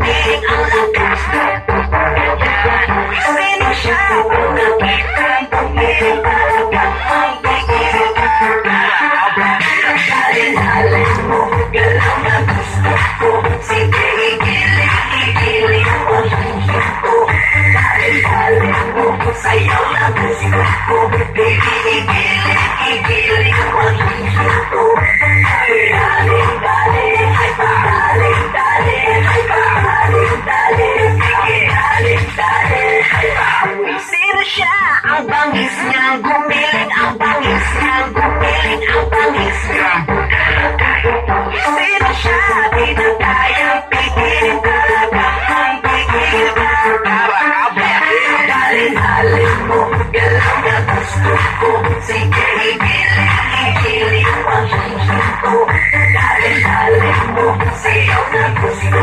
gumiling ang lakas ng yan. Sino siya ang nakitang gumiling talagang ang bigil? Halin-halin mo, galaw na gusto ko. Sige, igiling mo yung gusto. Halin-halin mo, sayaw na gusto ko. Baby, igiling mo yung gusto. Halin-halin, ay pahalin-halin, ay pahalin-halin, sige, halin-halin, ay pahalin. Sino siya? Ang bangis niya, gumiling ang bangis niya, gumiling ang bangis niya. Sino siya? Di na kayang pigilin talagang ang pigil. Halin-halin mo, galaw na gusto ko. Sige, igiling ang gusto. Halin-halin mo, sayaw na gusto